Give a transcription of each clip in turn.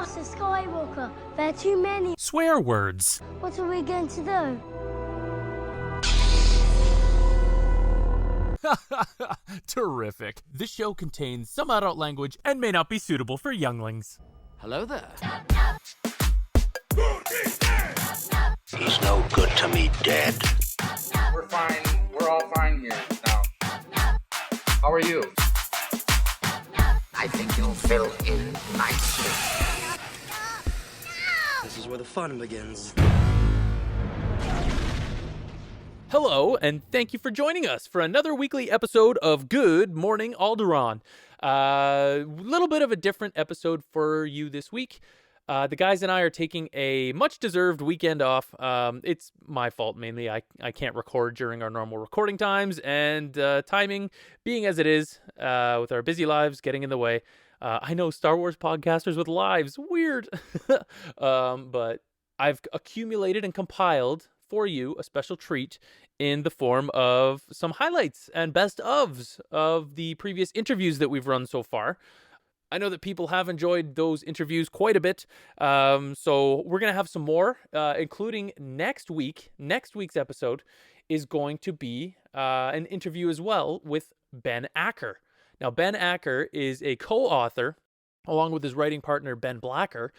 Master Skywalker. There are too many. Swear words. What are we going to do? Terrific. This show contains some adult language and may not be suitable for younglings. Hello there. He's no good to me dead. We're fine. We're all fine here now. How are you? I think you'll fill in nicely. This is where the fun begins. Hello, and thank you for joining us for another weekly episode of Good Morning Alderaan. Little bit of a different episode for you this week. The guys and I are taking a much-deserved weekend off. It's my fault, mainly. I can't record during our normal recording times, and timing being as it is, with our busy lives getting in the way. I know Star Wars podcasters with lives. Weird. But I've accumulated and compiled for you a special treat in the form of some highlights and best ofs of the previous interviews that we've run so far. I know that people have enjoyed those interviews quite a bit, so we're going to have some more, including next week. Next week's episode is going to be an interview as well with Ben Acker. Now, Ben Acker is a co-author, along with his writing partner Ben Blacker,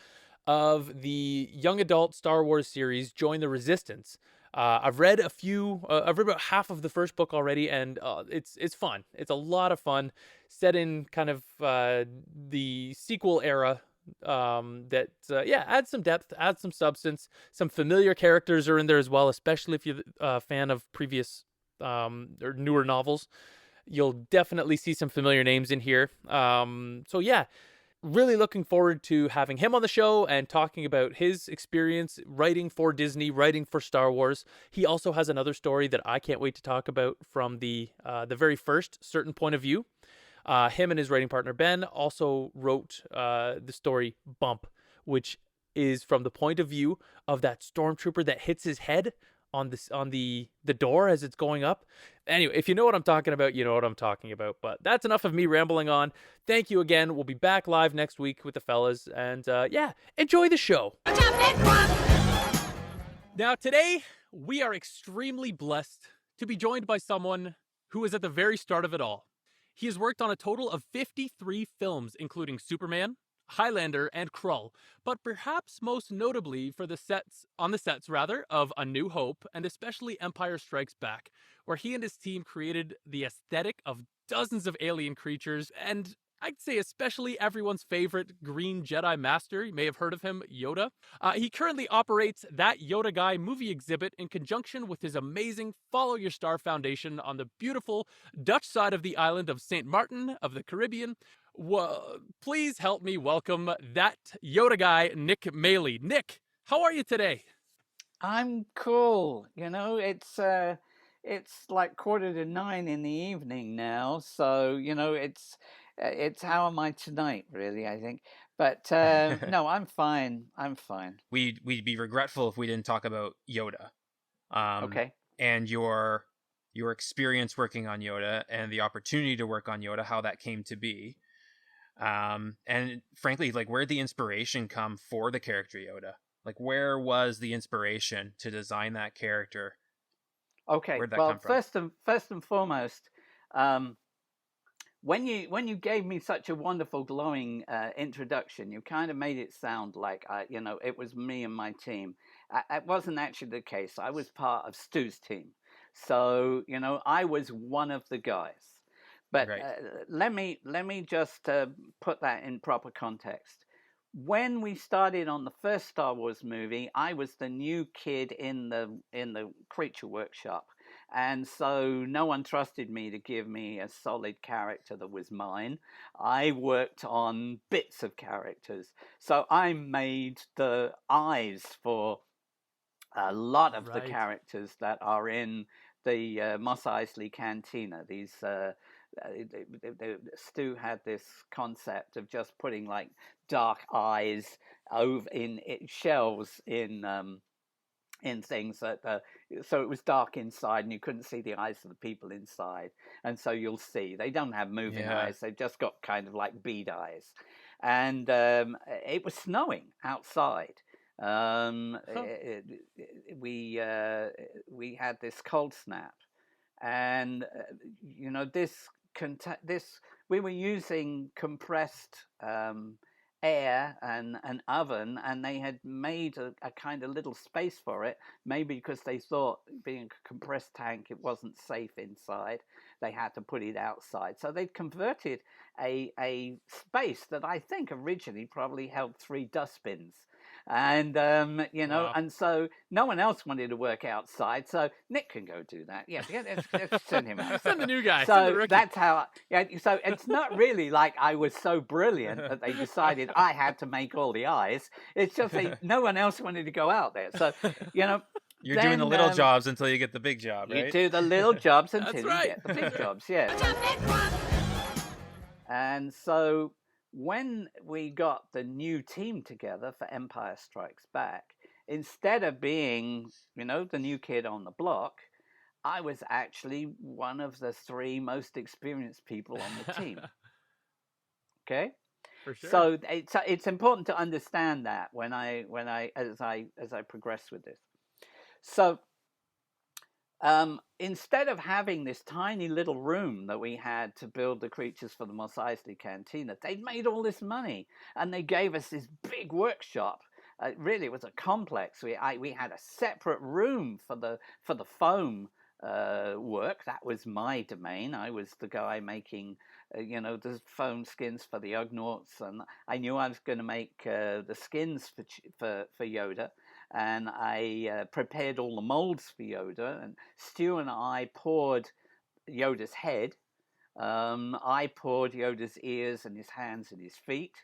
of the young adult Star Wars series Join the Resistance. I've read I've read about half of the first book already, and it's fun. It's a lot of fun, set in kind of the sequel era that adds some depth, adds some substance. Some familiar characters are in there as well, especially if you're a fan of previous or newer novels. You'll definitely see some familiar names in here. Really looking forward to having him on the show and talking about his experience writing for Disney, writing for Star Wars. He also has another story that I can't wait to talk about from the very first Certain Point of View. Him and his writing partner Ben also wrote the story Bump, which is from the point of view of that stormtrooper that hits his head on the door as it's going up. Anyway, if you know what I'm talking about, you know what I'm talking about. But that's enough of me rambling on. Thank you again. We'll be back live next week with the fellas. And enjoy the show. Now, today, we are extremely blessed to be joined by someone who is at the very start of it all. He has worked on a total of 53 films, including Superman, Highlander, and Krull, but perhaps most notably for the sets of A New Hope and especially Empire Strikes Back, where he and his team created the aesthetic of dozens of alien creatures, and I'd say especially everyone's favorite Green Jedi Master. You may have heard of him, Yoda. He currently operates That Yoda Guy movie exhibit in conjunction with his amazing Follow Your Star Foundation on the beautiful Dutch side of the island of St. Martin of the Caribbean. Well, please help me welcome That Yoda Guy, Nick Maley. Nick, how are you today? I'm cool. You know, it's like 8:45 in the evening now, so it's how am I tonight, really, I think. But no, I'm fine. We'd be regretful if we didn't talk about Yoda. Okay. And your experience working on Yoda and the opportunity to work on Yoda, how that came to be. And frankly, like, where'd the inspiration come for the character Yoda? Like, where was the inspiration to design that character? Okay. Where'd that Well, come from? first and foremost, when you gave me such a wonderful, glowing introduction, you kind of made it sound like it was me and my team. It wasn't actually the case. I was part of Stu's team, so I was one of the guys. But Right. let me just put that in proper context. When we started on the first Star Wars movie, I was the new kid in the creature workshop, and so no one trusted me to give me a solid character that was mine. I worked on bits of characters, so I made the eyes for a lot of the characters that are in the Mos Eisley Cantina. These Stu had this concept of just putting like dark eyes over in shells in things that so it was dark inside and you couldn't see the eyes of the people inside, and so you'll see they don't have moving eyes, they've just got kind of like bead eyes. and it was snowing outside. We had this cold snap, and this we were using compressed air and an oven, and they had made a kind of little space for it, maybe because they thought, being a compressed tank, it wasn't safe inside. They had to put it outside, so they'd converted a space that I think originally probably held 3 dustbins. And Wow. and so no one else wanted to work outside, so Nick can go do that. Yeah, let's send him out. Send the new guy. Send the So rookie. that's how. So it's not really like I was so brilliant that they decided I had to make all the eyes. It's just no one else wanted to go out there. So You're doing the then, little jobs until you get the big job, right? you do the little jobs until That's you right. get the big jobs. Yeah. And so when we got the new team together for Empire Strikes Back, instead of being, the new kid on the block, I was actually one of the 3 most experienced people on the team. Okay? For sure. So it's important to understand that as I progress with this. So instead of having this tiny little room that we had to build the creatures for the Mos Eisley Cantina, they'd made all this money and they gave us this big workshop. Really, it was a complex. We had a separate room for the foam work. That was my domain. I was the guy making the foam skins for the Ugnaughts, and I knew I was going to make the skins for Yoda. And I prepared all the molds for Yoda, and Stu and I poured Yoda's head. I poured Yoda's ears and his hands and his feet,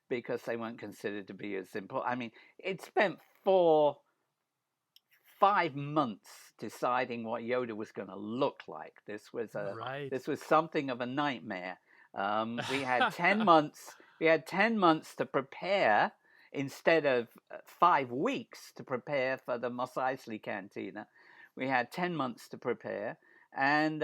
because they weren't considered to be as important. I mean, it spent 5 months deciding what Yoda was going to look like. This was something of a nightmare. We had 10 months. We had 10 months to prepare, instead of 5 weeks to prepare for the Mos Eisley Cantina. We had 10 months to prepare and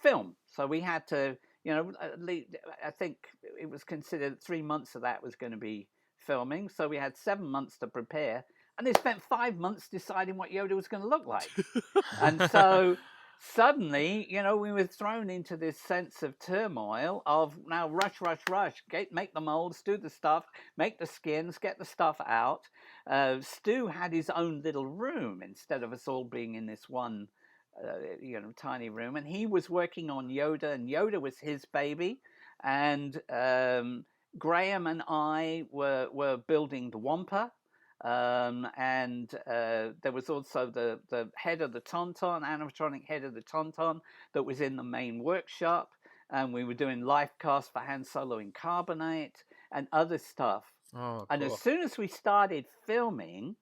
film. So we had to, I think it was considered 3 months of that was going to be filming. So we had 7 months to prepare, and they spent 5 months deciding what Yoda was going to look like. And so suddenly, we were thrown into this sense of turmoil of now rush, make the molds, do the stuff, make the skins, get the stuff out. Stu had his own little room instead of us all being in this one, tiny room. And he was working on Yoda, and Yoda was his baby. And Graham and I were building the Wampa. And there was also the head of the Tauntaun, animatronic head of the Tauntaun, that was in the main workshop, and we were doing life casts for Han Solo in carbonite and other stuff. Oh, and cool. as soon as we started filming,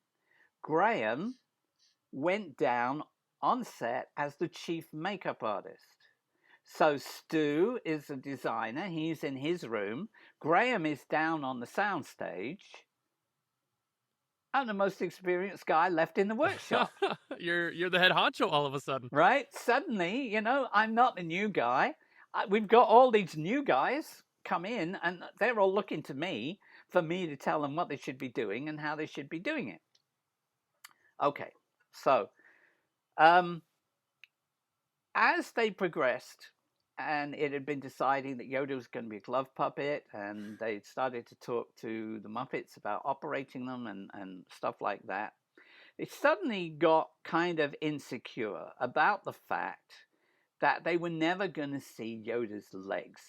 Graham went down on set as the chief makeup artist. So Stu is a designer, he's in his room, Graham is down on the soundstage. I'm the most experienced guy left in the workshop. You're the head honcho all of a sudden. Right? Suddenly, I'm not the new guy. We've got all these new guys come in, and they're all looking to me for me to tell them what they should be doing and how they should be doing it. Okay, so as they progressed, and it had been deciding that Yoda was going to be a glove puppet, and they started to talk to the Muppets about operating them and stuff like that. They suddenly got kind of insecure about the fact that they were never going to see Yoda's legs.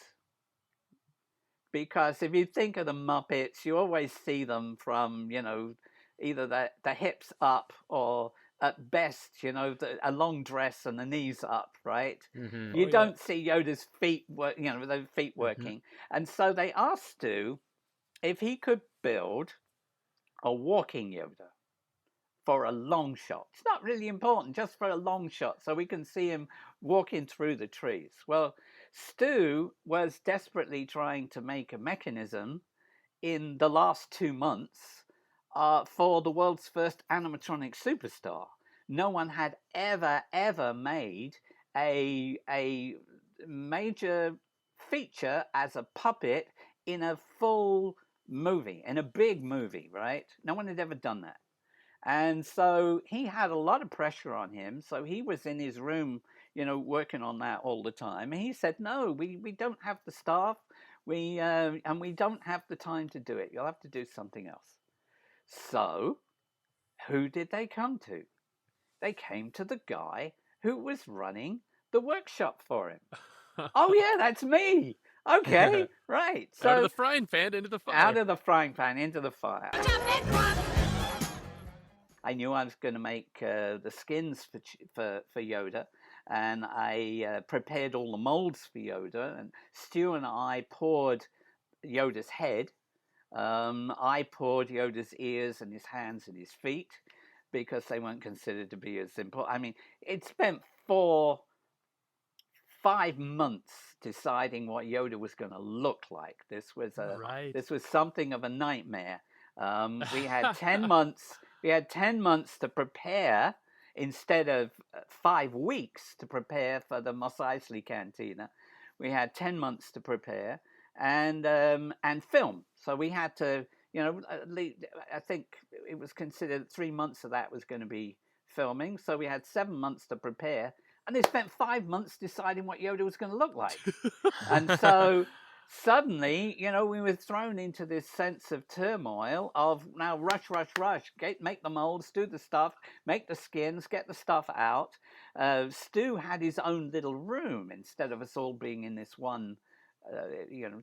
Because if you think of the Muppets, you always see them from, either the hips up or at best, a long dress and the knees up, right? Mm-hmm. You don't see Yoda's feet, the feet working. Mm-hmm. And so they asked Stu if he could build a walking Yoda for a long shot. It's not really important, just for a long shot, so we can see him walking through the trees. Well, Stu was desperately trying to make a mechanism in the last 2 months for the world's first animatronic superstar. No one had ever made a major feature as a puppet in a full movie, in a big movie, right? No one had ever done that. And so he had a lot of pressure on him. So he was in his room, working on that all the time. And he said, no, we don't have the staff. And we don't have the time to do it. You'll have to do something else. So who did they come to? They came to the guy who was running the workshop for him. Oh, yeah, that's me. Okay, right. So out of the frying pan into the fire. Out of the frying pan into the fire. I knew I was going to make the skins for Yoda, and I prepared all the molds for Yoda. And Stu and I poured Yoda's head. I poured Yoda's ears and his hands and his feet because they weren't considered to be as important. I mean, it spent 5 months deciding what Yoda was going to look like. This was something of a nightmare. We had 10 months. We had 10 months to prepare instead of 5 weeks to prepare for the Mos Eisley Cantina. We had 10 months to prepare and film. So we had to, I think it was considered 3 months of that was going to be filming. So we had 7 months to prepare. And they spent 5 months deciding what Yoda was going to look like. And so suddenly, we were thrown into this sense of turmoil of now rush, make the molds, do the stuff, make the skins, get the stuff out. Stu had his own little room instead of us all being in this one,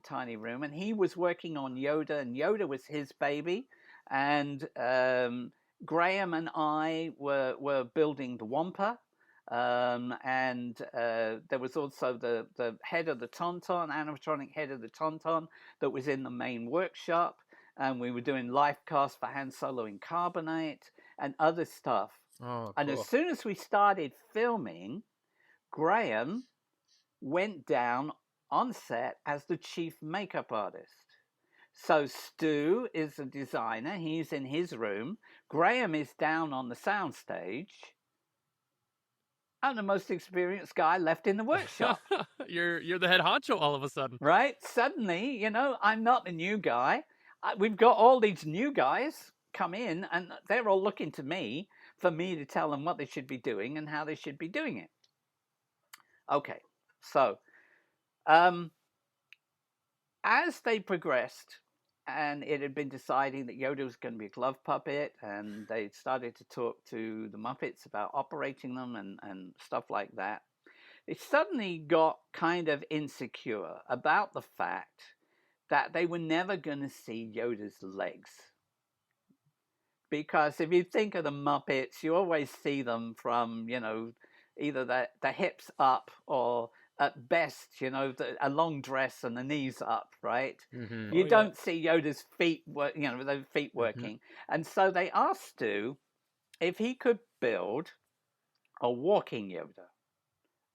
tiny room. And he was working on Yoda, and Yoda was his baby. And Graham and I were building the Wampa. And there was also the head of the Tauntaun, animatronic head of the Tauntaun that was in the main workshop. And we were doing life casts for Han Solo in carbonite and other stuff. Oh, and cool. as soon as we started filming, Graham went down on set as the chief makeup artist. So Stu is a designer. He's in his room. Graham is down on the soundstage. I'm the most experienced guy left in the workshop. You're the head honcho all of a sudden. Right? Suddenly, I'm not the new guy. We've got all these new guys come in, and they're all looking to me for me to tell them what they should be doing and how they should be doing it. Okay, so as they progressed, and it had been deciding that Yoda was going to be a glove puppet, and they started to talk to the Muppets about operating them and stuff like that. They suddenly got kind of insecure about the fact that they were never going to see Yoda's legs. Because if you think of the Muppets, you always see them from, either the hips up or at best, a long dress and the knees up, right? Mm-hmm. You don't see Yoda's feet, the feet working. Mm-hmm. And so they asked Stu if he could build a walking Yoda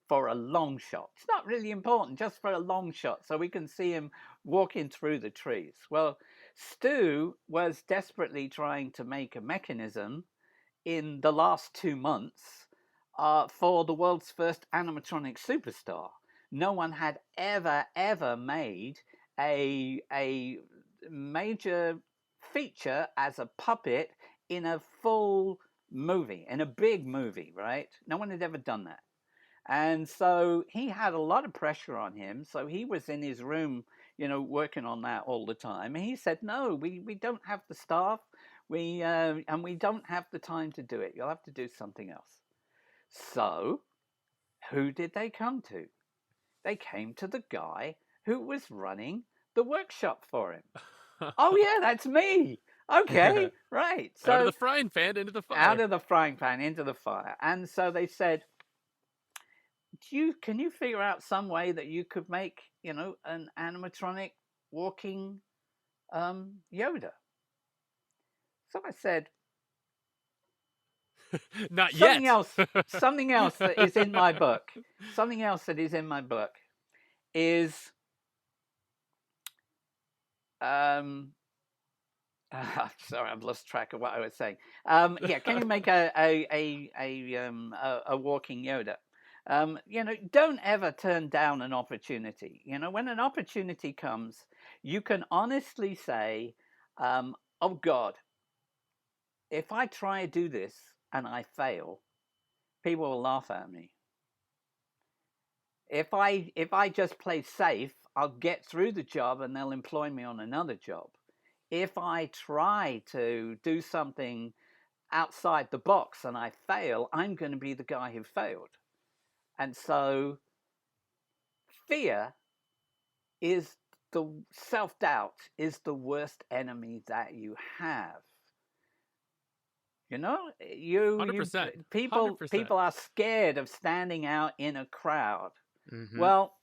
for a long shot. It's not really important, just for a long shot, so we can see him walking through the trees. Well, Stu was desperately trying to make a mechanism in the last 2 months for the world's first animatronic superstar. No one had ever made a major feature as a puppet in a full movie, in a big movie, right? No one had ever done that. And so he had a lot of pressure on him. So he was in his room, working on that all the time. And he said, no, we don't have the staff. And we don't have the time to do it. You'll have to do something else. So who did they come to? They came to the guy who was running the workshop for him. Oh, yeah, that's me. Okay, right. So out of the frying pan into the fire. Out of the frying pan into the fire. And so they said, can you figure out some way that you could make, an animatronic walking Yoda? So I said, not something yet. Something else that is in my book. Something else that is in my book is sorry, I've lost track of what I was saying. Can you make a walking Yoda? Don't ever turn down an opportunity. When an opportunity comes, you can honestly say, oh God, if I try to do this and I fail, people will laugh at me. If I just play safe, I'll get through the job and they'll employ me on another job. If I try to do something outside the box and I fail, I'm going to be the guy who failed. And so fear is self-doubt is the worst enemy that you have. You know, 100%. people 100%. are scared of standing out in a crowd. Mhm. Well,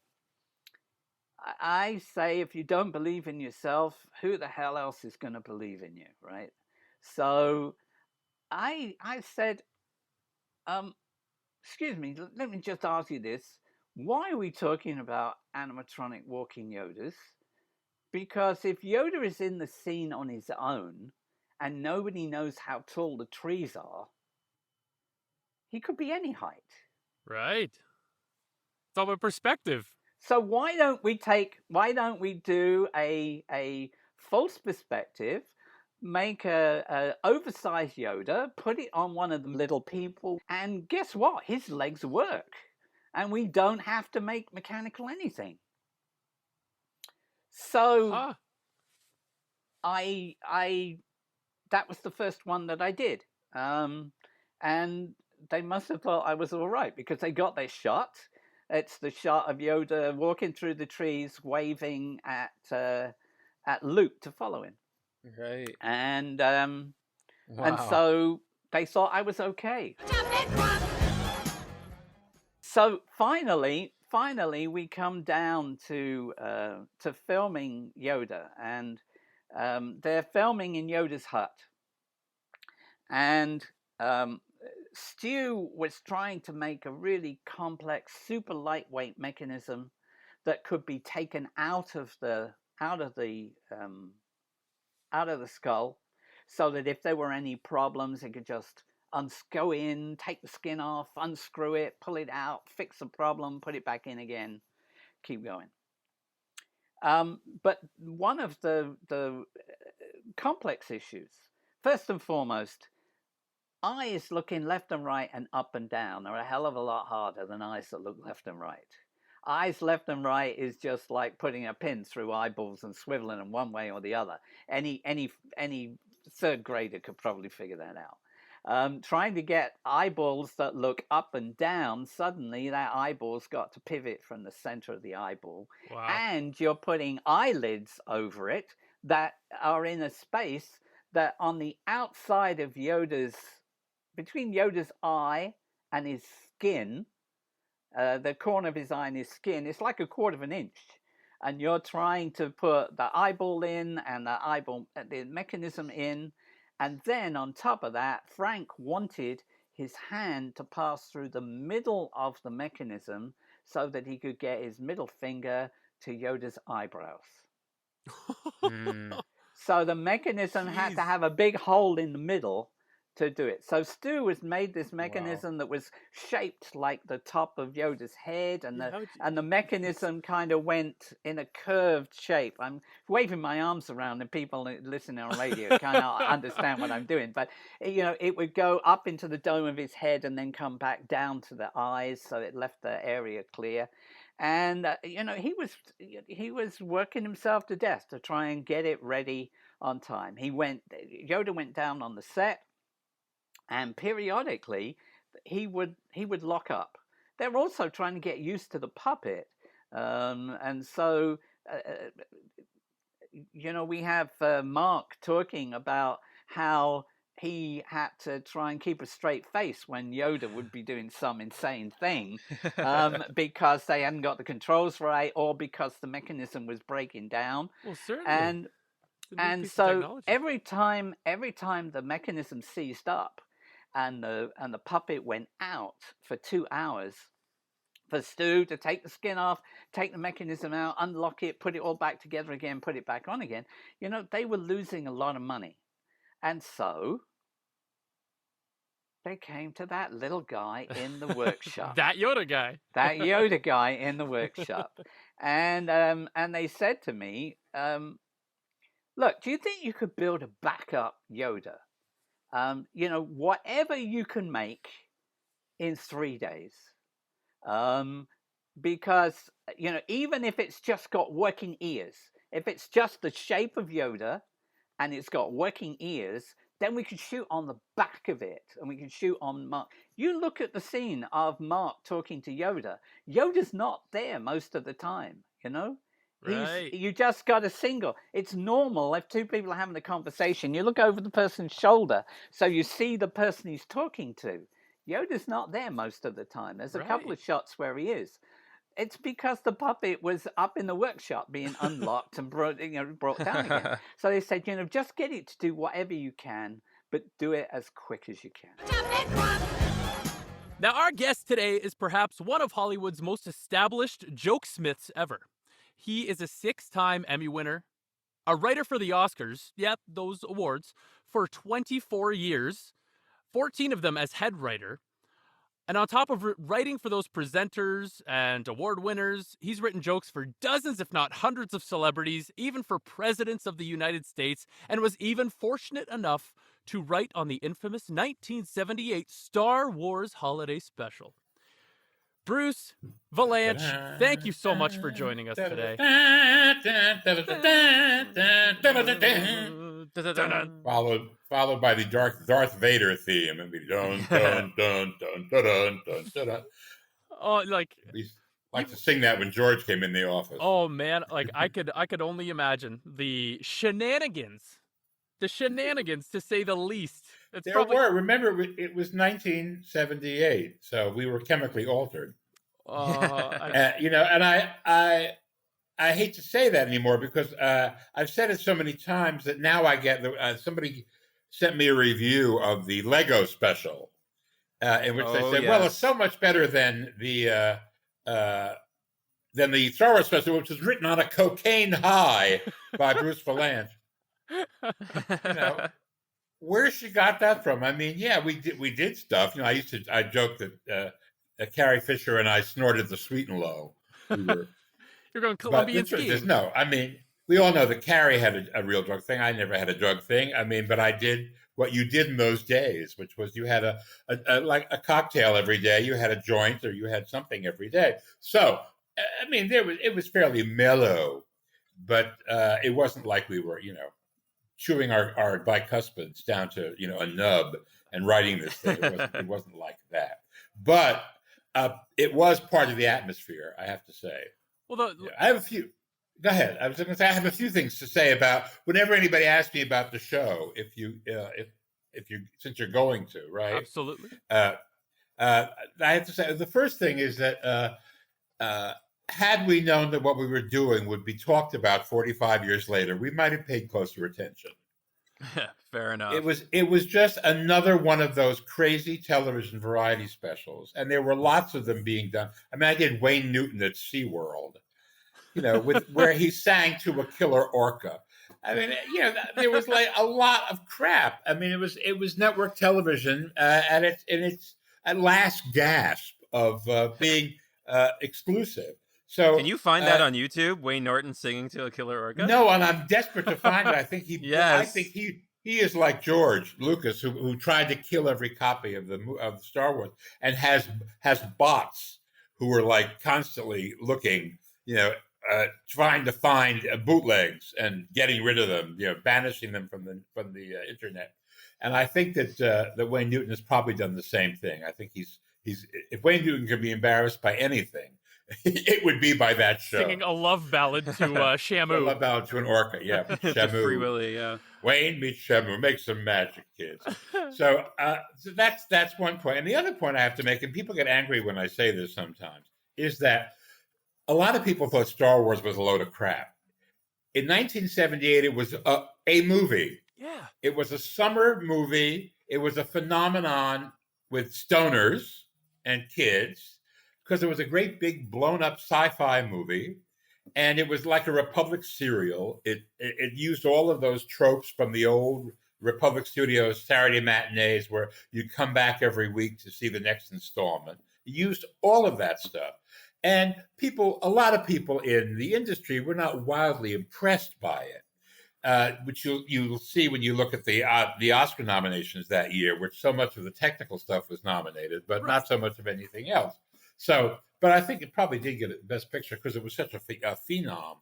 I say if you don't believe in yourself, who the hell else is going to believe in you, right? So I said, excuse me, let me just ask you this. Why are we talking about animatronic walking Yodas? Because if Yoda is in the scene on his own and nobody knows how tall the trees are, he could be any height. Right. It's all about perspective. So why don't we do a false perspective, make a oversized Yoda, put it on one of the little people, and guess what? His legs work. And we don't have to make mechanical anything. So I that was the first one that I did. And they must have thought I was all right because they got their shot. It's the shot of Yoda walking through the trees, waving at Luke to follow him. Right. And Wow. and so they thought I was okay. So finally, we come down to filming Yoda, and they're filming in Yoda's hut, and Stu was trying to make a really complex, super lightweight mechanism that could be taken out of the skull, so that if there were any problems, it could just go in, take the skin off, unscrew it, pull it out, fix the problem, put it back in again, keep going. But one of the complex issues, first and foremost, eyes looking left and right and up and down are a hell of a lot harder than eyes that look left and right. Eyes left and right is just like putting a pin through eyeballs and swiveling them one way or the other. Any third grader could probably figure that out. Trying to get eyeballs that look up and down, suddenly that eyeball's got to pivot from the center of the eyeball. Wow. And you're putting eyelids over it that are in a space that on the outside of between Yoda's eye and his skin, the corner of his eye and his skin, it's like a quarter of an inch. And you're trying to put the eyeball in and the mechanism in. And then on top of that, Frank wanted his hand to pass through the middle of the mechanism so that he could get his middle finger to Yoda's eyebrows. So the mechanism had to have a big hole in the middle to do it. So Stu has made this mechanism that was shaped like the top of Yoda's head, and the mechanism kind of went in a curved shape. I'm waving my arms around, and people listening on radio kind of understand what I'm doing. But it would go up into the dome of his head and then come back down to the eyes, so it left the area clear. And he was working himself to death to try and get it ready on time. Yoda went down on the set. And periodically, he would lock up. They're also trying to get used to the puppet, and so we have Marc talking about how he had to try and keep a straight face when Yoda would be doing some insane thing, because they hadn't got the controls right, or because the mechanism was breaking down. Well, certainly. And so every time the mechanism seized up, and the puppet went out for 2 hours, for Stu to take the skin off, take the mechanism out, unlock it, put it all back together again, put it back on again, they were losing a lot of money. And so they came to that little guy in the workshop. That Yoda guy. That Yoda guy in the workshop. And they said to me, look, do you think you could build a backup Yoda? Whatever you can make in 3 days. Because, even if it's just got working ears, if it's just the shape of Yoda and it's got working ears, then we can shoot on the back of it and we can shoot on Marc. You look at the scene of Marc talking to Yoda. Yoda's not there most of the time, Right. You just got a single. It's normal if two people are having a conversation. You look over the person's shoulder so you see the person he's talking to. Yoda's not there most of the time. There's a couple Right. of shots where he is. It's because the puppet was up in the workshop being unlocked and brought down again. So they said, just get it to do whatever you can, but do it as quick as you can. Now, our guest today is perhaps one of Hollywood's most established jokesmiths ever. He is a 6-time Emmy winner, a writer for the Oscars, those awards, for 24 years, 14 of them as head writer. And on top of writing for those presenters and award winners, he's written jokes for dozens, if not hundreds of celebrities, even for presidents of the United States, and was even fortunate enough to write on the infamous 1978 Star Wars holiday special. Bruce Valanche, thank you so much for joining us today. Followed by the Darth Vader theme. I mean, dun dun dun dun dun dun dun dun. Oh, We like to sing that when George came in the office. Oh man, I could only imagine the shenanigans, to say the least. Remember, it was 1978, so we were chemically altered. And I hate to say that anymore because I've said it so many times that now I get somebody sent me a review of the Lego special, in which they said, "Well, it's so much better than the Star Wars special, which was written on a cocaine high by Bruce Valanche." Where she got that from? I mean, we did stuff. I joked that Carrie Fisher and I snorted the Sweet and Low. You're going Colombian skiing. No, I mean, we all know that Carrie had a real drug thing. I never had a drug thing. I mean, but I did what you did in those days, which was you had a cocktail every day. You had a joint or you had something every day. So, I mean, it was fairly mellow, but it wasn't like we were, chewing our bicuspids down to, a nub and writing this thing. It wasn't like that. But it was part of the atmosphere, I have to say. Well, I have a few. Go ahead. I was going to say I have a few things to say about whenever anybody asks me about the show. If you since you're going to, right? Absolutely. I have to say the first thing is that had we known that what we were doing would be talked about 45 years later, we might have paid closer attention. Fair enough. It was just another one of those crazy television variety specials, and there were lots of them being done. I mean, I did Wayne Newton at SeaWorld, where he sang to a killer orca. I mean, there was like a lot of crap. I mean, it was network television at its last gasp of being exclusive. So can you find that on YouTube? Wayne Norton singing to a killer orca? No, and I'm desperot to find it. I think Yes. I think he is like George Lucas, who tried to kill every copy of Star Wars, and has bots who are like constantly looking, trying to find bootlegs and getting rid of them, banishing them from the internet. And I think that Wayne Newton has probably done the same thing. I think he's if Wayne Newton can be embarrassed by anything, it would be by that show. Singing a love ballad to Shamu. A love ballad to an orca, yeah. Shamu. Free Willy, yeah. Wayne meets Shamu. Make some magic, kids. So that's one point. And the other point I have to make, and people get angry when I say this sometimes, is that a lot of people thought Star Wars was a load of crap. In 1978, it was a movie. Yeah. It was a summer movie. It was a phenomenon with stoners and kids, because it was a great big blown up sci-fi movie, and it was like a Republic serial. It used all of those tropes from the old Republic Studios Saturday matinees where you come back every week to see the next installment. It used all of that stuff. And a lot of people in the industry were not wildly impressed by it, which you'll see when you look at the Oscar nominations that year, which so much of the technical stuff was nominated, but not so much of anything else. So, but I think it probably did get a Best Picture because it was such a phenom.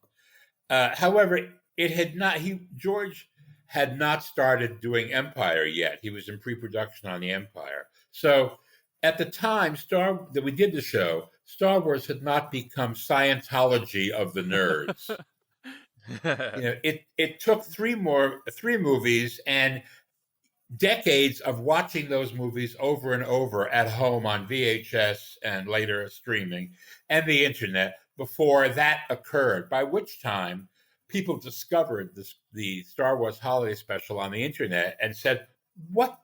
However, it had not. George had not started doing Empire yet. He was in pre-production on the Empire. So, at the time that we did the show, Star Wars had not become Scientology of the nerds. It took three movies and decades of watching those movies over and over at home on VHS and later streaming and the internet before that occurred, by which time people discovered the Star Wars holiday special on the internet and said, what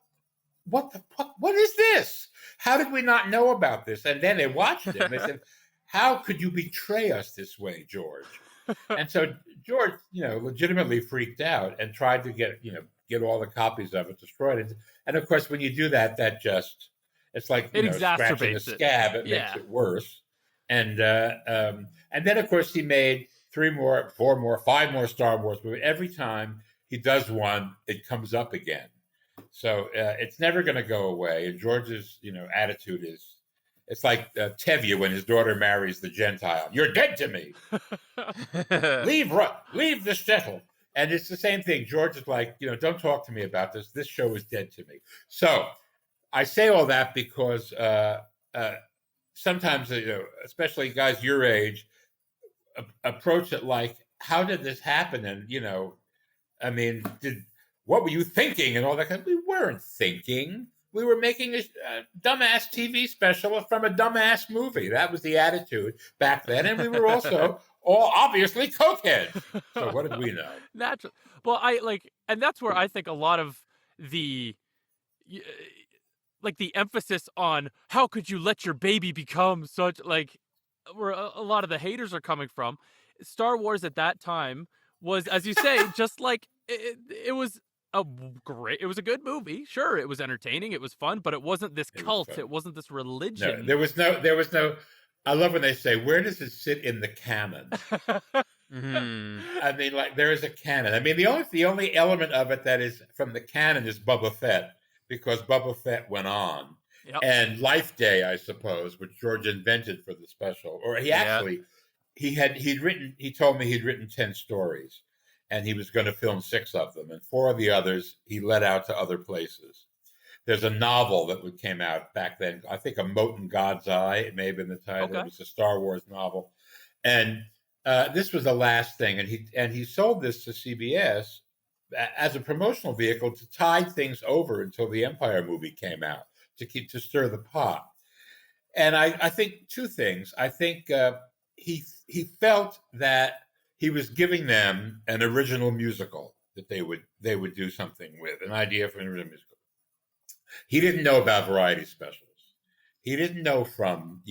is this? How did we not know about this? And then they watched it and they said, how could you betray us this way, George? And so George, legitimately freaked out and tried to get all the copies of it destroyed. And of course, when you do that, it's like scratching a scab. It makes it worse. And then of course he made 3 more, 4 more, 5 more Star Wars movies. Every time he does one, it comes up again. So it's never going to go away. And George's attitude is, it's like Tevye when his daughter marries the Gentile. You're dead to me. Leave the shtetl. And it's the same thing. George is like, don't talk to me about this. This show is dead to me. So I say all that because sometimes, especially guys your age, approach it like, how did this happen? And, what were you thinking? And all that kind of, we weren't thinking. We were making a dumbass TV special from a dumbass movie. That was the attitude back then. And we were also all obviously cokeheads. So what did we know? Naturally. Well, and that's where I think a lot of the emphasis on how could you let your baby become such, where a lot of the haters are coming from. Star Wars at that time was, as you say, just like it was it was a good movie. Sure, it was entertaining, it was fun, but it wasn't this cult. It wasn't this religion. No, there was no. I love when they say, "Where does it sit in the canon?" Mm-hmm. I mean, there is a canon. I mean, the only element of it that is from the canon is Boba Fett, because Boba Fett went on, and Life Day, I suppose, which George invented for the special, or he actually he told me he'd written 10 stories. And he was going to film 6 of them. And 4 of the others he let out to other places. There's a novel that came out back then. I think A Mote in God's Eye. It may have been the title. Okay. It was a Star Wars novel. And this was the last thing. And he sold this to CBS as a promotional vehicle to tide things over until the Empire movie came out, to stir the pot. And I think 2 things. I think he felt that he was giving them an original musical that they would do something with, an idea for an original musical. He didn't know about variety specials. He didn't know from,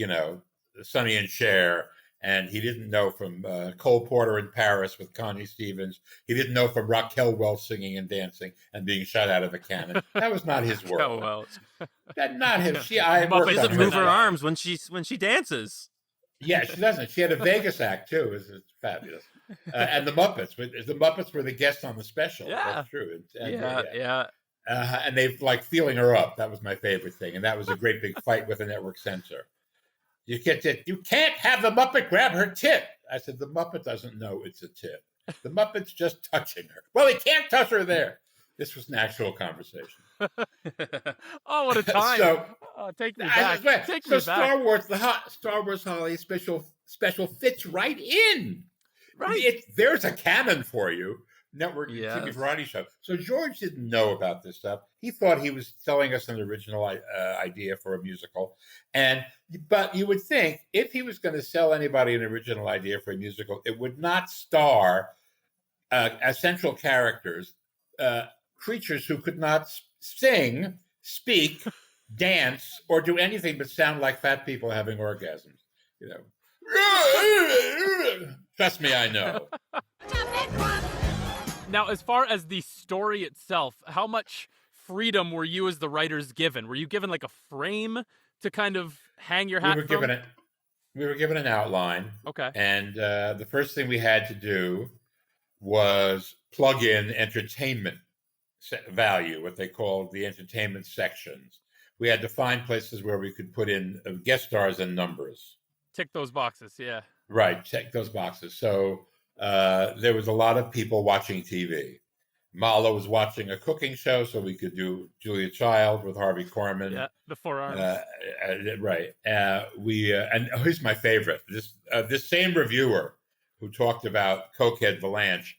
Sonny and Cher, and he didn't know from Cole Porter in Paris with Connie Stevens. He didn't know from Raquel Welch singing and dancing and being shot out of a cannon. That was not his work. Raquel Welch. That not him. She doesn't move her arms when she dances. Yeah, she doesn't. She had a Vegas act too. It's fabulous. And the Muppets were the guests on the special. Yeah, that's true. And they feeling her up. That was my favorite thing, and that was a great big fight with a network censor. You can't have the Muppet grab her tit. I said, the Muppet doesn't know it's a tit. The Muppet's just touching her. Well, he can't touch her there. This was an actual conversation. Oh, what a time! Take me back. Take me back. Star Wars holiday special fits right in. Right, there's a canon for you. Network TV variety show. So George didn't know about this stuff. He thought he was selling us an original idea for a musical, but you would think if he was going to sell anybody an original idea for a musical, it would not star as central characters creatures who could not sing, speak, dance, or do anything but sound like fat people having orgasms. Trust me, I know. Now, as far as the story itself, how much freedom were you as the writers given? Were you given a frame to kind of hang your hat from? We were given an outline. Okay. And the first thing we had to do was plug in entertainment value, what they called the entertainment sections. We had to find places where we could put in guest stars and numbers. Tick those boxes, yeah. Right, check those boxes. So there was a lot of people watching TV. Mala was watching a cooking show, so we could do Julia Child with Harvey Korman. Yeah, the forearms. Right. And here's my favorite. This same reviewer who talked about Cokehead Valanche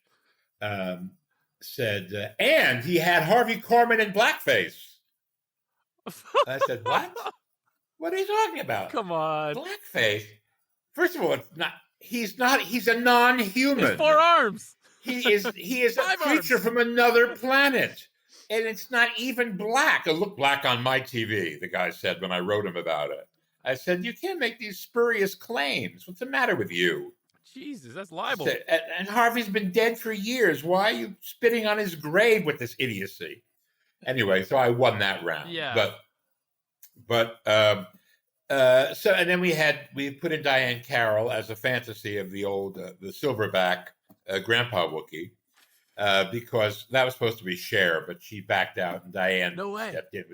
said, and he had Harvey Korman in blackface. I said, what? What are you talking about? Come on. Blackface? First of all, it's not. He's a non-human. His forearms. He is a Five creature arms. from another planet. And it's not even black. It looked black on my TV, the guy said when I wrote him about it. I said, you can't make these spurious claims. What's the matter with you? Jesus, that's libel. And Harvey's been dead for years. Why are you spitting on his grave with this idiocy? Anyway, so I won that round. Yeah. So and then we put in Diane Carroll as a fantasy of the old the silverback grandpa Wookiee because that was supposed to be Cher, but she backed out and Diane stepped in.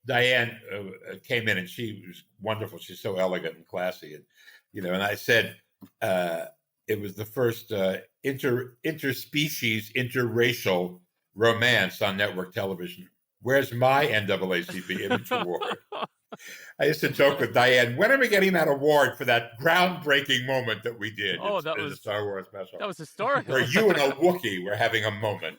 Diane came in and she was wonderful. She's so elegant and classy, and and I said it was the first interspecies, interracial romance on network television. Where's my NAACP Image Award? I used to joke with Diane, when are we getting that award for that groundbreaking moment that we did in the Star Wars special? That was historical. Where you and a Wookiee were having a moment.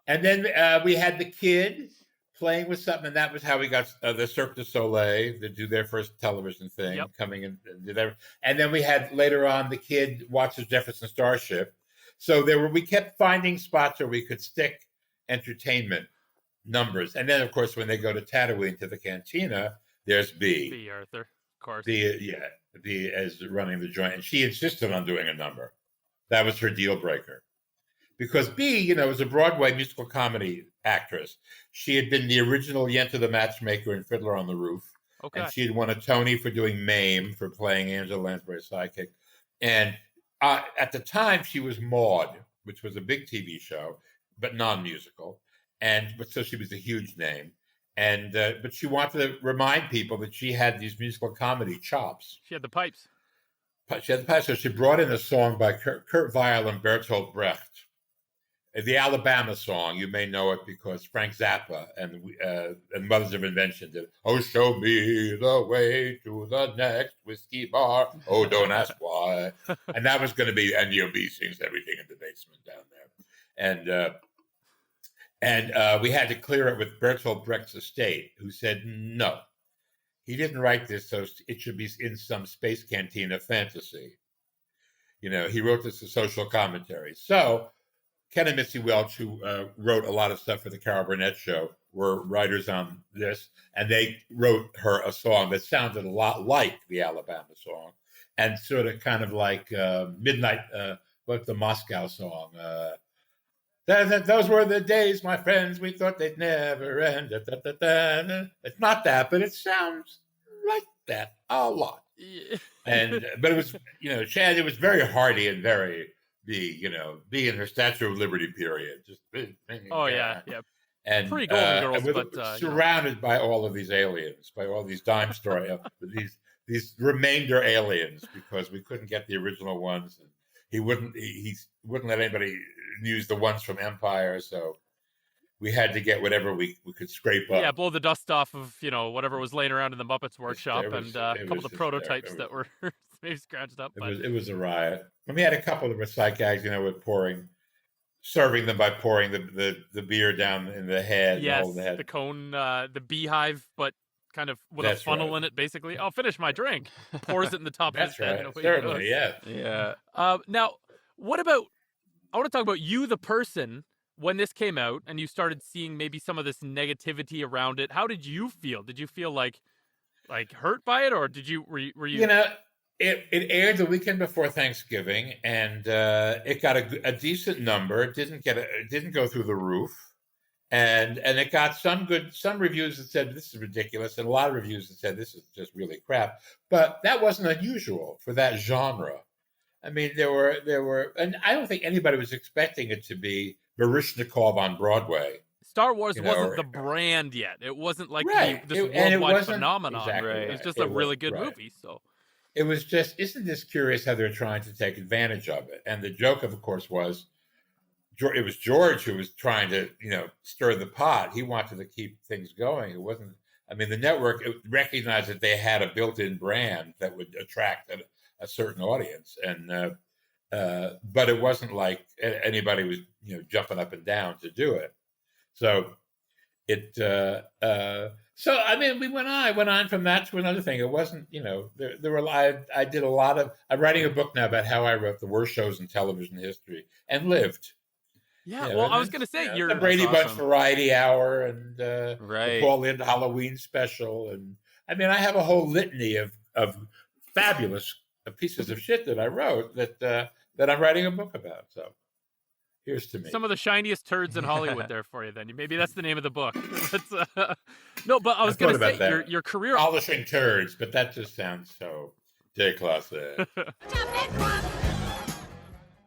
And then we had the kid playing with something, and that was how we got the Cirque du Soleil to do their first television thing, coming in and did that. And then we had later on the kid watches Jefferson Starship. So we kept finding spots where we could stick entertainment numbers. And then, of course, when they go to Tatooine to the cantina, there's B. B, Arthur, of course. B as running the joint. And she insisted on doing a number. That was her deal breaker. Because B, was a Broadway musical comedy actress. She had been the original Yenta the Matchmaker in Fiddler on the Roof. Okay. And she had won a Tony for doing Mame, for playing Angela Lansbury's sidekick. And at the time, she was Maude, which was a big TV show, but non-musical. But so she was a huge name. And but she wanted to remind people that she had these musical comedy chops. She had the pipes. So she brought in a song by Kurt Weill and Bertolt Brecht. The Alabama song, you may know it because Frank Zappa and Mothers of Invention did. Oh, show me the way to the next whiskey bar. Oh, don't ask why. And that was going to be, and B sings everything in the basement down there. And we had to clear it with Bertolt Brecht's estate, who said no. He didn't write this, so it should be in some space cantina fantasy. He wrote this as social commentary. So Ken and Missy Welch, who wrote a lot of stuff for the Carol Burnett show, were writers on this, and they wrote her a song that sounded a lot like the Alabama song, and sort of kind of like Midnight, what's the Moscow song? Those were the days, my friends, we thought they'd never end. It's not that, but it sounds like that a lot. Yeah. But it was, Chad, it was very hearty and very be in her Statue of Liberty period. Just yeah. And pretty Golden Girls, but surrounded by all of these aliens, by all these dime store these remainder aliens, because we couldn't get the original ones, and he wouldn't let anybody use the ones from Empire, so we had to get whatever we could scrape up. Yeah, blow the dust off of whatever was laying around in the Muppets workshop, and a couple of the prototypes that were maybe scratched up. It was a riot. And we had a couple of recycle guys, with serving them by pouring the beer down in the head. Yes, the cone, the beehive, but kind of with a funnel in it, basically. I'll finish my drink. Pours it in the top of his head. Certainly, yeah. Yeah. Now, what about, I want to talk about you, the person, when this came out and you started seeing maybe some of this negativity around it. How did you feel? Did you feel like hurt by it, or were you? It aired the weekend before Thanksgiving, and it got a decent number. It didn't go through the roof, and it got some reviews that said this is ridiculous, and a lot of reviews that said this is just really crap. But that wasn't unusual for that genre. I mean, there were, and I don't think anybody was expecting it to be Baryshnikov on Broadway. Star Wars wasn't the brand yet. It wasn't like this and worldwide phenomenon. Exactly It was just a really good movie. So it was just, isn't this curious how they're trying to take advantage of it? And the joke, of course, was it was George who was trying to, stir the pot. He wanted to keep things going. It wasn't. I mean, the network recognized that they had a built-in brand that would attract a certain audience, and but it wasn't like anybody was jumping up and down to do it. So it so I mean I went on from that to another thing. It wasn't there were I did a lot of. I'm writing a book now about how I wrote the worst shows in television history and lived. Yeah, well, I was going to say the Brady Bunch Variety Hour and right. the Paul Lynde Halloween special, and I mean I have a whole litany of fabulous pieces of shit that I wrote that I'm writing a book about. So here's to me. Some of the shiniest turds in Hollywood there for you. Then maybe that's the name of the book. No, but I was going to say your career polishing turds, but that just sounds so déclassé.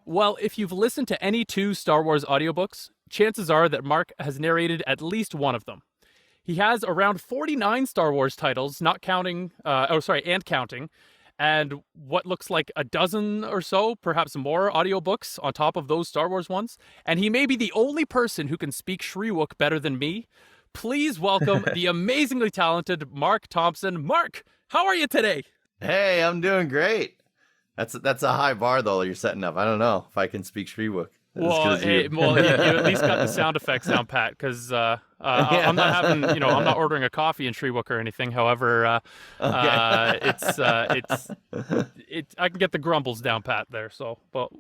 Well, if you've listened to any 2 Star Wars audiobooks, chances are that Marc has narrated at least one of them. He has around 49 Star Wars titles, not counting, and counting, and what looks like a dozen or so, perhaps more, audiobooks on top of those Star Wars ones. And he may be the only person who can speak Shriwook better than me. Please welcome the amazingly talented Marc Thompson. Marc, how are you today? Hey, I'm doing great. That's a high bar though you're setting up. I don't know if I can speak Shriwook. Well, you at least got the sound effects down pat, because I'm not having, I'm not ordering a coffee in Shriwook or anything. However, I can get the grumbles down pat there. So, but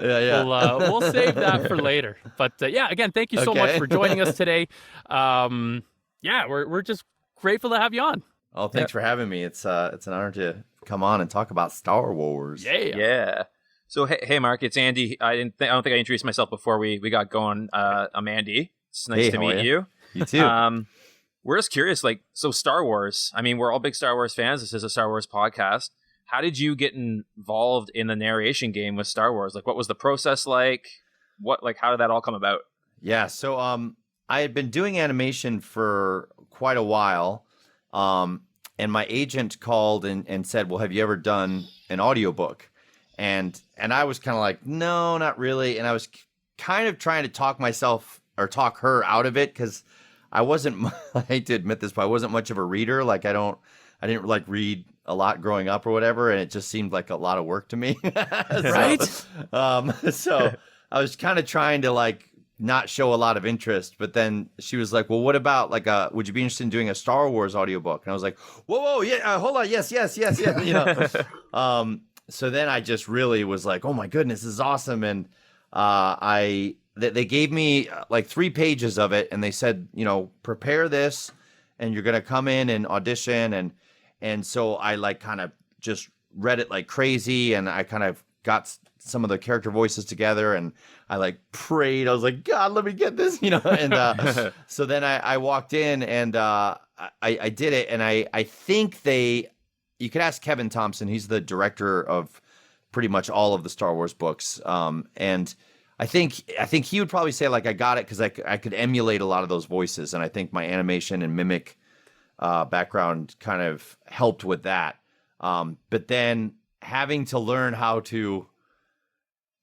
we'll save that for later. But again, thank you so much for joining us today. We're just grateful to have you on. Oh, thanks for having me. It's an honor to come on and talk about Star Wars. Yeah. So hey, Marc, it's Andy. I don't think I introduced myself before we got going. I'm Andy. It's nice to meet you. You too. We're just curious, so Star Wars. I mean, we're all big Star Wars fans. This is a Star Wars podcast. How did you get involved in the narration game with Star Wars? What was the process like? How did that all come about? Yeah. So I had been doing animation for quite a while. And my agent called and said, well, have you ever done an audiobook? And I was kind of like, no, not really. And I was kind of trying to talk her out of it, because I wasn't, I hate to admit this, but I wasn't much of a reader. I didn't read a lot growing up or whatever. And it just seemed like a lot of work to me. Right. So I was kind of trying to not show a lot of interest, but then she was like, well, what about would you be interested in doing a Star Wars audiobook? And I was like, whoa, yeah, hold on. Yes. So then I just really was like, oh my goodness, this is awesome. And they gave me 3 pages of it, and they said, prepare this and you're going to come in and audition. And so I kind of just read it like crazy, and I kind of got some of the character voices together, and I prayed. I was like, God, let me get this, and so then I walked in, and I did it. And I think you could ask Kevin Thompson. He's the director of pretty much all of the Star Wars books. And I think he would probably say I got it because I could emulate a lot of those voices. And I think my animation and mimic background kind of helped with that. But then having to learn how to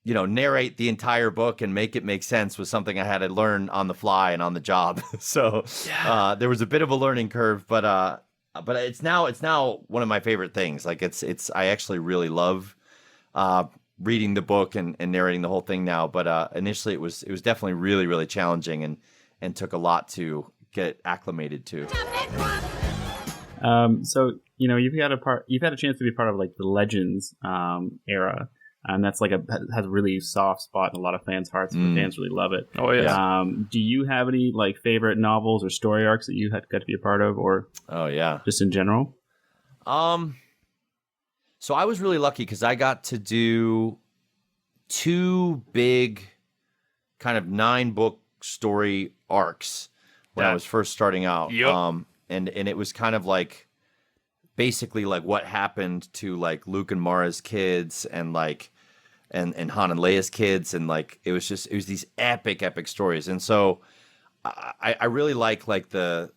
narrate the entire book and make it make sense was something I had to learn on the fly and on the job. So there was a bit of a learning curve, but it's now one of my favorite things. I actually really love reading the book and narrating the whole thing now. But initially it was definitely really, really challenging and took a lot to get acclimated to. So you've had a chance to be part of the Legends era. And that's has a really soft spot in a lot of fans' hearts. The fans really love it. Oh yeah. Do you have any favorite got to be a part of, or just in general? So I was really lucky because I got to do 2 big kind of 9-book story arcs when I was first starting out. Yep. And it was kind of like basically like what happened to like Luke and Mara's kids and like and Han and Leia's kids, and like it was these epic stories. And so I really like the,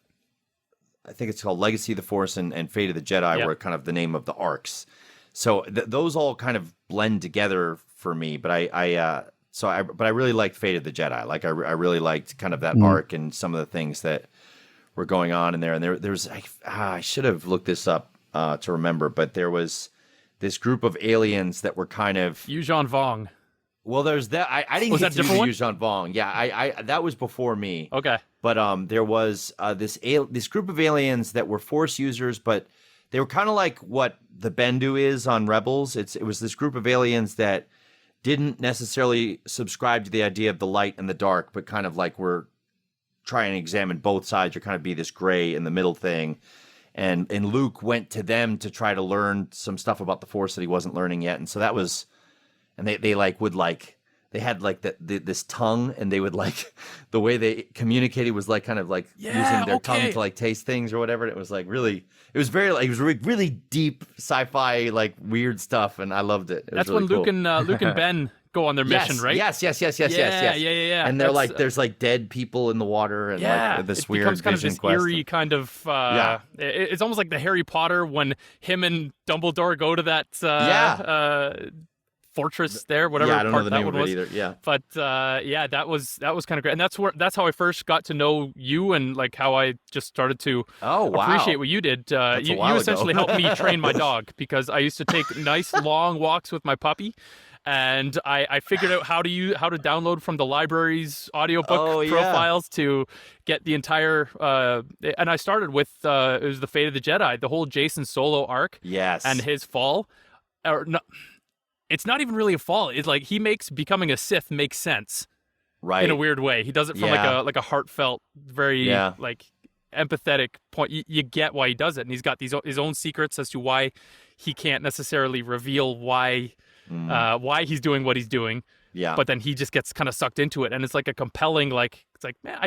I think it's called Legacy of the Force and Fate of the Jedi were kind of the name of the arcs. So those all kind of blend together for me. But I really liked Fate of the Jedi. Like I really liked kind of that arc and some of the things that were going on in there. And there's I should have looked this up to remember, but there was this group of aliens that were kind of Yuuzhan Vong. Well, there's that. I didn't Was get that to do the different Yuuzhan Vong. Yeah, I that was before me. Okay. But there was this group of aliens that were Force users, but they were kind of like what the Bendu is on Rebels. It was this group of aliens that didn't necessarily subscribe to the idea of the light and the dark, but kind of like were trying to examine both sides or kind of be this gray in the middle thing. And Luke went to them to try to learn some stuff about the Force that he wasn't learning yet. And so that was, and they like would like, they had like this tongue, and they would like, the way they communicated was like kind of like using their tongue to like taste things or whatever. And it was like really, it was very like, it was really deep sci-fi, like weird stuff. And I loved it. That's really when cool. Luke and Ben go on their mission, right? Yes. Yeah. And they're like, there's like dead people in the water, and like this weird becomes kind of vision this quest. eerie kind of. It's almost like the Harry Potter when him and Dumbledore go to that. Fortress there, whatever I don't know part the that name one of it was. either. Yeah, but that was kind of great, and that's how I first got to know you, and like how I just started to appreciate what you did. You essentially helped me train my dog, because I used to take nice long walks with my puppy. And I figured out how to download from the library's audiobook profiles to get the entire and I started with it was the Fate of the Jedi, the whole Jason Solo arc. Yes. And his fall. Or no, it's not even really a fall. It's like he makes becoming a Sith make sense. Right. In a weird way. He does it from like a heartfult, very like empathetic point. You get why he does it, and he's got his own secrets as to why he can't necessarily reveal why he's doing what he's doing. Yeah. But then he just gets kind of sucked into it, and it's like a compelling, like, it's like, man,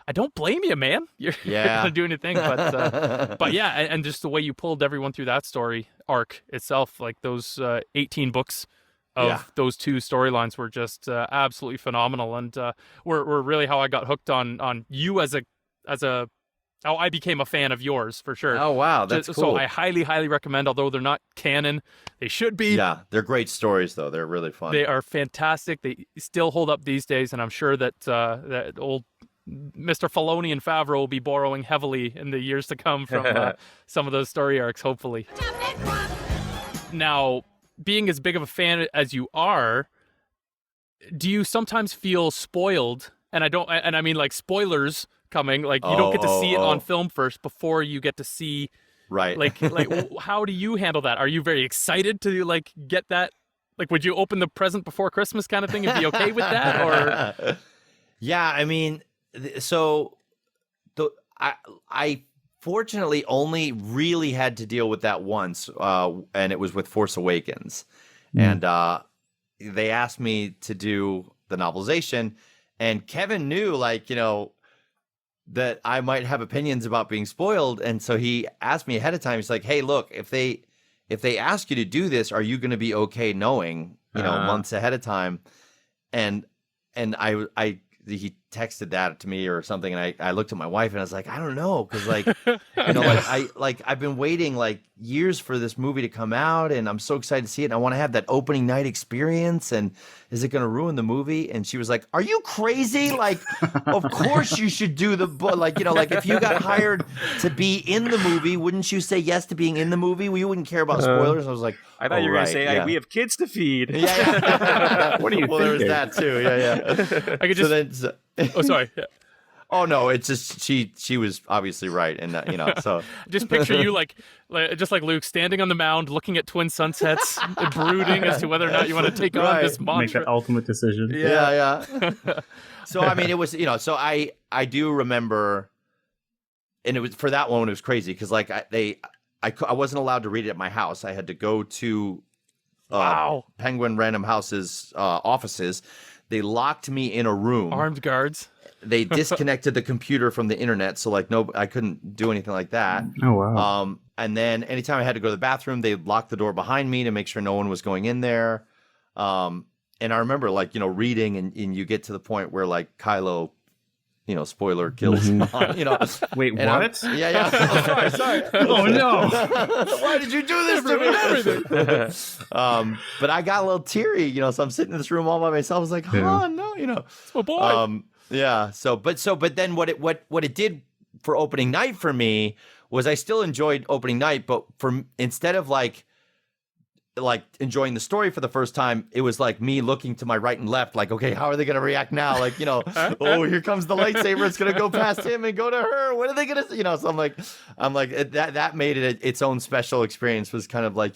I don't blame you, man. You're not gonna do anything, but yeah, and just the way you pulled everyone through that story arc itself, like those 18 books of those two storylines were just absolutely phenomenal, and were really how I got hooked on you as a how I became a fan of yours, for sure. Oh, wow. That's cool. So I highly, highly recommend, although they're not canon. They should be. Yeah, they're great stories, though. They're really fun. They are fantastic. They still hold up these days, and I'm sure that that old Mr. Filoni and Favreau will be borrowing heavily in the years to come from some of those story arcs, hopefully. Now, being as big of a fan as you are, do you sometimes feel spoiled? And I mean like spoilers coming, like you don't get to see it on film first before you get to see, right? Like how do you handle that? Are you very excited to like get that? Like, would you open the present before Christmas kind of thing and be okay with that? Or yeah, I mean, so I fortunately only really had to deal with that once, and it was with Force Awakens, and they asked me to do the novelization, and Kevin knew, like, you know, that I might have opinions about being spoiled, and so he asked me ahead of time. He's like, "Hey, look, if they ask you to do this, are you going to be okay knowing, you know, months ahead of time?" And he texted that to me or something, and I looked at my wife and I was like, I don't know, because like, you know, I've been waiting like years for this movie to come out, and I'm so excited to see it, and I want to have that opening night experience, and is it going to ruin the movie? And she was like, "Are you crazy? Like, of course you should do the book. Like, you know, like if you got hired to be in the movie, wouldn't you say yes to being in the movie? We wouldn't care about spoilers." I was like, I thought you were going to say, we have kids to feed. Yeah. What do you think? Well, there's that too. Yeah. I could just. Oh, sorry. Oh no, it's just she was obviously right, and you know, so just picture you like just like Luke standing on the mound, looking at twin sunsets, brooding as to whether or not you want to take on this monster. Make that ultimate decision. Yeah. So I mean, it was, you know, so I do remember, and it was for that one, it was crazy because like I wasn't allowed to read it at my house. I had to go to Penguin Random House's offices. They locked me in a room. Armed guards. They disconnected the computer from the internet, so like I couldn't do anything like that. Oh wow. And then anytime I had to go to the bathroom, they locked the door behind me to make sure no one was going in there. And I remember like, reading and you get to the point where like Kylo, spoiler, kills Han, Wait, and what? Yeah. Oh, sorry. Oh no. Why did you do this to me? But I got a little teary, so I'm sitting in this room all by myself. I was like, Han, no, It's my boy. Yeah. But then what it did for opening night for me was I still enjoyed opening night, but instead of like enjoying the story for the first time, it was like me looking to my right and left, like, okay, how are they gonna react now? Like, oh, here comes the lightsaber. It's gonna go past him and go to her. What are they gonna? So I'm like, that made it its own special experience. Was kind of like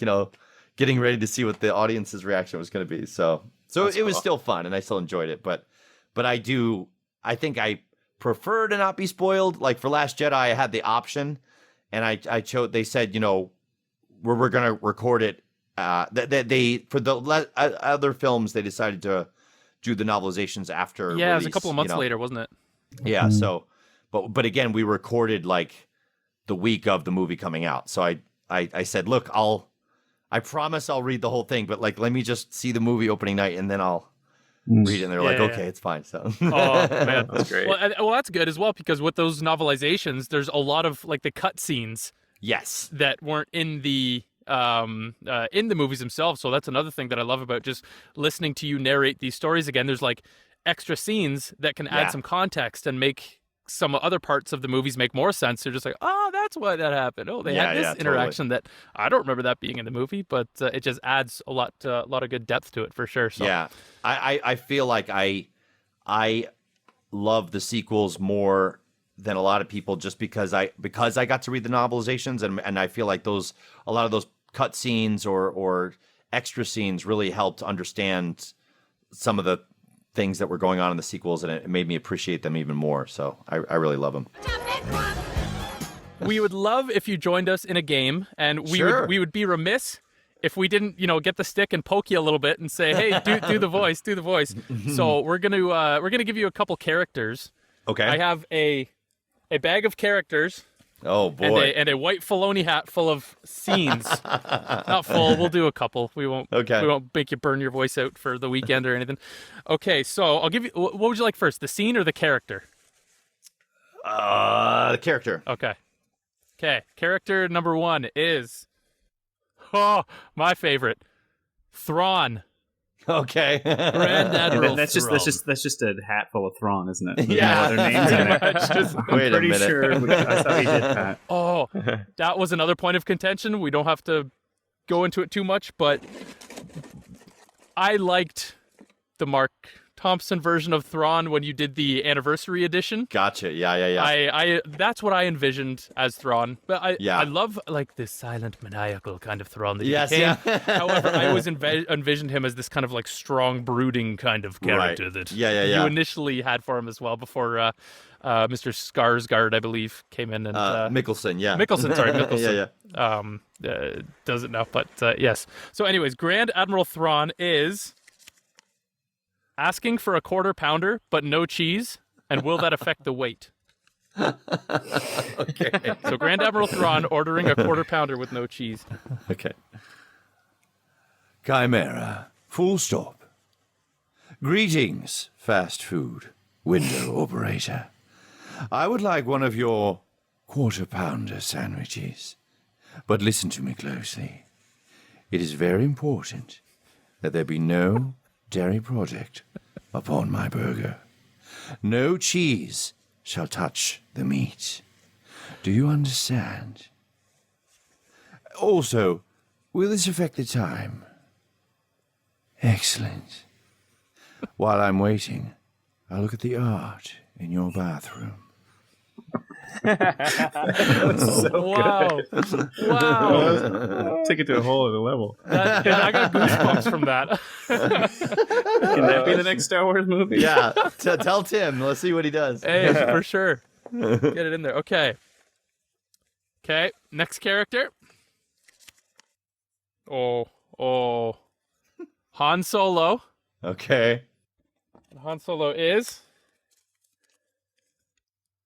getting ready to see what the audience's reaction was gonna be. So it was still fun, and I still enjoyed it. But I think I prefer to not be spoiled. Like for Last Jedi, I had the option, and I chose. They said, we're gonna record it. They for the other films, they decided to do the novelizations after. Yeah, release, it was a couple of months later, wasn't it? Yeah. So, but again, we recorded like the week of the movie coming out. So I said, look, I promise I'll read the whole thing, but like let me just see the movie opening night and then I'll read it. And they're like, okay, it's fine. So, oh man, that's great. Well, that's good as well because with those novelizations, there's a lot of like the cut scenes. Yes. That weren't in the movies themselves. So that's another thing that I love about just listening to you narrate these stories again. There's like extra scenes that can add some context and make some other parts of the movies make more sense. They're just like, oh, that's why that happened. Oh, they had this interaction that I don't remember that being in the movie, but it just adds a lot of good depth to it for sure. So. Yeah, I feel like I love the sequels more than a lot of people just because I got to read the novelizations and I feel like a lot of those cut scenes or extra scenes really helped understand some of the things that were going on in the sequels, and it made me appreciate them even more. So I really love them. We would love if you joined us in a game, and we would be remiss if we didn't, get the stick and poke you a little bit and say, hey, do the voice, do the voice. So we're gonna give you a couple characters. Okay. I have a bag of characters. Oh boy! And a white Filoni hat full of scenes. Not full. We'll do a couple. We won't. Okay. We won't make you burn your voice out for the weekend or anything. Okay. So I'll give you. What would you like first, the scene or the character? The character. Okay. Character number 1 is, my favorite, Thrawn. Okay. Grand Admiral. That's just a hat full of Thrawn, isn't it? Yeah. Other names in it. I'm Wait a pretty minute. sure that's how he did that. Oh, that was another point of contention. We don't have to go into it too much, but I liked the Marc Thompson version of Thrawn when you did the anniversary edition. Gotcha. Yeah. I that's what I envisioned as Thrawn. But I love like this silent, maniacal kind of Thrawn that he became. Yeah. However, I always envisioned him as this kind of like strong, brooding kind of character that you initially had for him as well before Mr. Skarsgård, I believe, came in and Mikkelsen. Yeah. Mikkelsen. Sorry, Mikkelsen. Yeah. Does it now? But yes. So, anyways, Grand Admiral Thrawn is asking for a quarter pounder, but no cheese, and will that affect the weight? Okay. So Grand Admiral Thrawn ordering a quarter pounder with no cheese. Okay. Chimera, full stop. Greetings, fast food window operator. I would like one of your quarter pounder sandwiches. But listen to me closely. It is very important that there be no dairy product upon my burger. No cheese shall touch the meat. Do you understand? Also, will this affect the time? Excellent. While I'm waiting, I'll look at the art in your bathroom. Wow. Take it to a whole other level. I got goosebumps from that. Can that be the next Star Wars movie? Yeah. Tell Tim. Let's see what he does. Hey, for sure. Get it in there. Okay. Next character. Oh. Han Solo. Okay. Han Solo is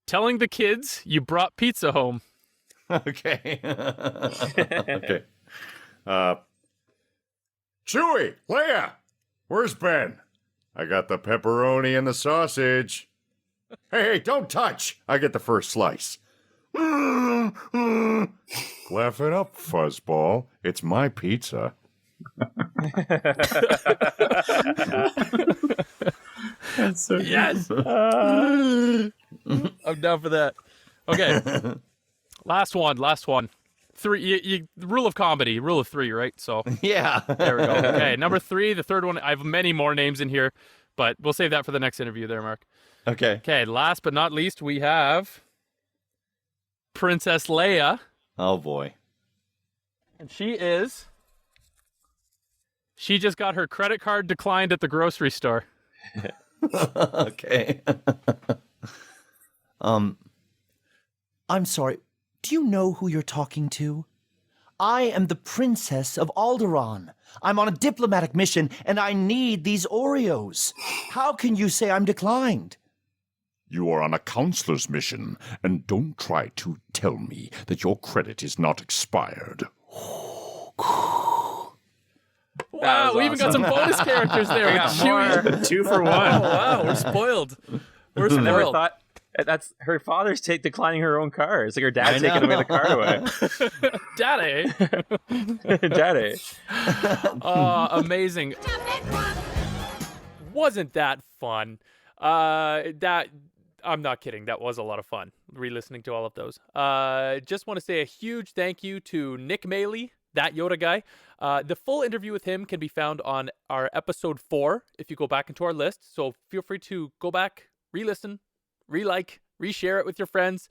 telling the kids you brought pizza home. Okay. Okay. Chewie, Leia, where's Ben? I got the pepperoni and the sausage. Hey, don't touch. I get the first slice. Laugh it up, fuzzball. It's my pizza. That's so Yes. I'm down for that. Okay. Last one. Three. Rule of comedy. Rule of three, right? So Yeah. there we go. Okay, number 3. The third one. I have many more names in here, but we'll save that for the next interview there, Mark. Okay. Okay, last but not least, we have Princess Leia. Oh, boy. And she just got her credit card declined at the grocery store. Okay. I'm sorry. Do you know who you're talking to? I am the Princess of Alderaan. I'm on a diplomatic mission, and I need these Oreos. How can you say I'm declined? You are on a counselor's mission, and don't try to tell me that your credit is not expired. Wow, we even got some bonus characters there. We with got Chewie. more. 2 for 1. Oh, wow, we're spoiled. We're I never spoiled. thought that's her father's declining her own car. It's like her dad taking away the car away. Daddy. Daddy. Amazing. Wasn't that fun? I'm not kidding. That was a lot of fun, re-listening to all of those. Just want to say a huge thank you to Nick Maley, that Yoda guy. The full interview with him can be found on our episode 4 if you go back into our list. So feel free to go back, re-listen, re-like, re-share it with your friends.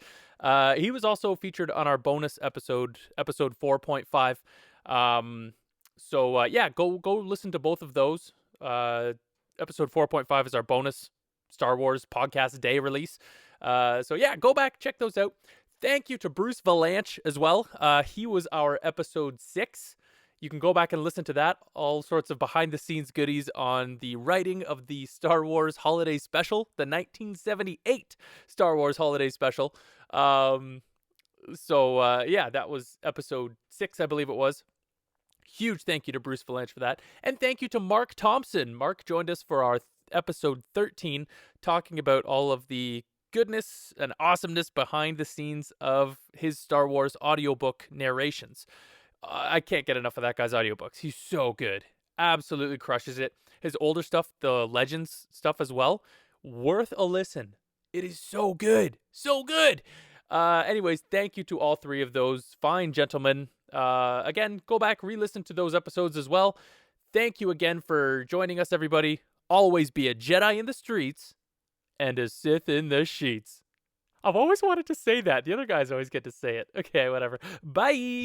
He was also featured on our bonus episode 4.5. Yeah, go listen to both of those. Episode 4.5 is our bonus Star Wars podcast day release. Go back, check those out. Thank you to Bruce Valanche as well. He was our episode 6. You can go back and listen to that. All sorts of behind-the-scenes goodies on the writing of the Star Wars Holiday Special, the 1978 Star Wars Holiday Special. That was episode 6, I believe it was. Huge thank you to Bruce Valanche for that. And thank you to Marc Thompson. Marc joined us for our episode 13, talking about all of the goodness and awesomeness behind the scenes of his Star Wars audiobook narrations. I can't get enough of that guy's audiobooks. He's so good. Absolutely crushes it. His older stuff, the Legends stuff as well, worth a listen. It is so good. So good. Anyways, thank you to all 3 of those fine gentlemen. Again, go back, re-listen to those episodes as well. Thank you again for joining us, everybody. Always be a Jedi in the streets and a Sith in the sheets. I've always wanted to say that. The other guys always get to say it. Okay, whatever. Bye.